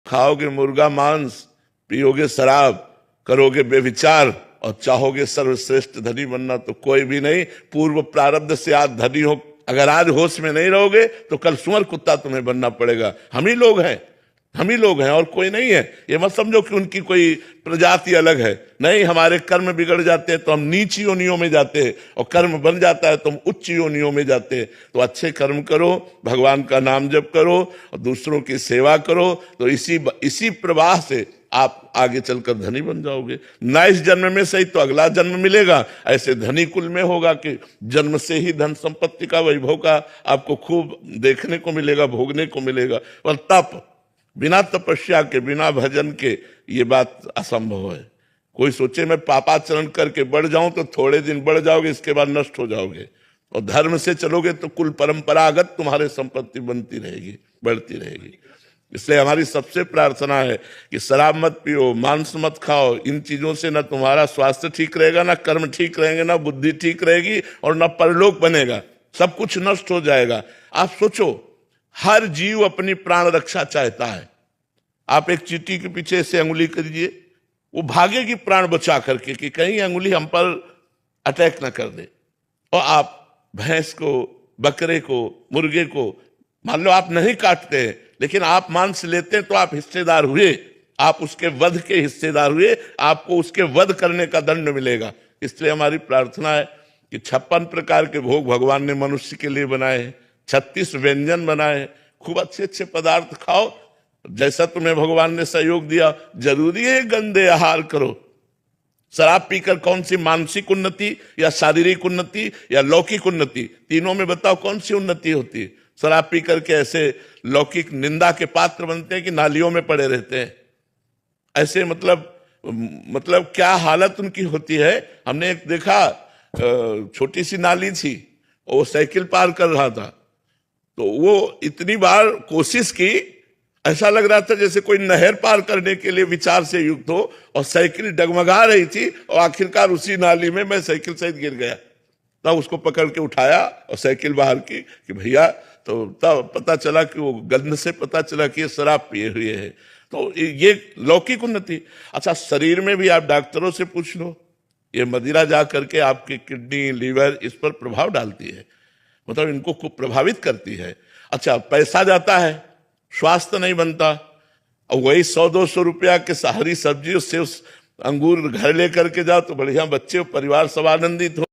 खाओगे मुर्गा मांस, पियोगे शराब, करोगे बेविचार और चाहोगे सर्वश्रेष्ठ धनी बनना, तो कोई भी नहीं। पूर्व प्रारब्ध से आज धनी हो, अगर आज होश में नहीं रहोगे तो कल सुअर कुत्ता तुम्हें बनना पड़ेगा। हम ही लोग हैं, हम ही लोग हैं और कोई नहीं है। ये मत समझो कि उनकी कोई प्रजाति अलग है, नहीं। हमारे कर्म बिगड़ जाते हैं तो हम नीच योनियों में जाते हैं, और कर्म बन जाता है तो हम उच्च योनियों में जाते हैं। तो अच्छे कर्म करो, भगवान का नाम जप करो और दूसरों की सेवा करो, तो इसी प्रवाह से आप आगे चलकर धनी बन जाओगे। ना इस जन्म में सही तो अगला जन्म मिलेगा। ऐसे धनी कुल में होगा कि जन्म से ही धन संपत्ति का, वैभव का आपको खूब देखने को मिलेगा, भोगने को मिलेगा। पर तप, बिना तपस्या के, बिना भजन के ये बात असंभव है। कोई सोचे मैं पापाचरण करके बढ़ जाऊं तो थोड़े दिन बढ़ जाओगे, इसके बाद नष्ट हो जाओगे। और धर्म से चलोगे तो कुल परंपरागत तुम्हारे संपत्ति बनती रहेगी, बढ़ती रहेगी। इसलिए हमारी सबसे प्रार्थना है कि शराब मत पियो, मांस मत खाओ। इन चीजों से ना तुम्हारा स्वास्थ्य ठीक रहेगा, ना कर्म ठीक रहेंगे, ना बुद्धि ठीक रहेगी और ना परलोक बनेगा। सब कुछ नष्ट हो जाएगा। आप सोचो, हर जीव अपनी प्राण रक्षा चाहता है। आप एक चींटी के पीछे से अंगुली करिए, वो भागेगी प्राण बचा करके कि कहीं अंगुली हम पर अटैक ना कर दे। और आप भैंस को, बकरे को, मुर्गे को, मान लो आप नहीं काटते हैं लेकिन आप मांस लेते हैं तो आप हिस्सेदार हुए, आप उसके वध के हिस्सेदार हुए, आपको उसके वध करने का दंड मिलेगा। इसलिए हमारी प्रार्थना है कि 56 प्रकार के भोग भगवान ने मनुष्य के लिए बनाए हैं, 36 व्यंजन बनाए हैं। खूब अच्छे अच्छे पदार्थ खाओ, जैसा तुम्हें भगवान ने सहयोग दिया। जरूरी है गंदे आहार करो। शराब पीकर कौन सी मानसिक उन्नति या शारीरिक उन्नति या लौकिक उन्नति, तीनों में बताओ कौन सी उन्नति होती है? शराब पी करके ऐसे लौकिक निंदा के पात्र बनते हैं कि नालियों में पड़े रहते हैं। ऐसे मतलब क्या हालत उनकी होती है। हमने एक देखा, छोटी सी नाली थी, वो साइकिल पार कर रहा था, तो वो इतनी बार कोशिश की, ऐसा लग रहा था जैसे कोई नहर पार करने के लिए विचार से युक्त हो, और साइकिल डगमगा रही थी और आखिरकार उसी नाली में मैं साइकिल सहित गिर गया। तब उसको पकड़ के उठाया और साइकिल बाहर की कि भैया, तो तब पता चला कि वो गंध से पता चला कि ये शराब पिए हुए है। तो ये लौकिक उन्नति। अच्छा, शरीर में भी आप डॉक्टरों से पूछ लो, ये मदिरा जा करके आपकी किडनी, लीवर, इस पर प्रभाव डालती है, मतलब इनको खूब प्रभावित करती है। अच्छा, पैसा जाता है, स्वास्थ्य नहीं बनता, और वही 100-200 रुपया के हरी सब्जी, उससे उस अंगूर घर लेकर के जाओ तो बढ़िया, बच्चे परिवार सब आनंदित हो।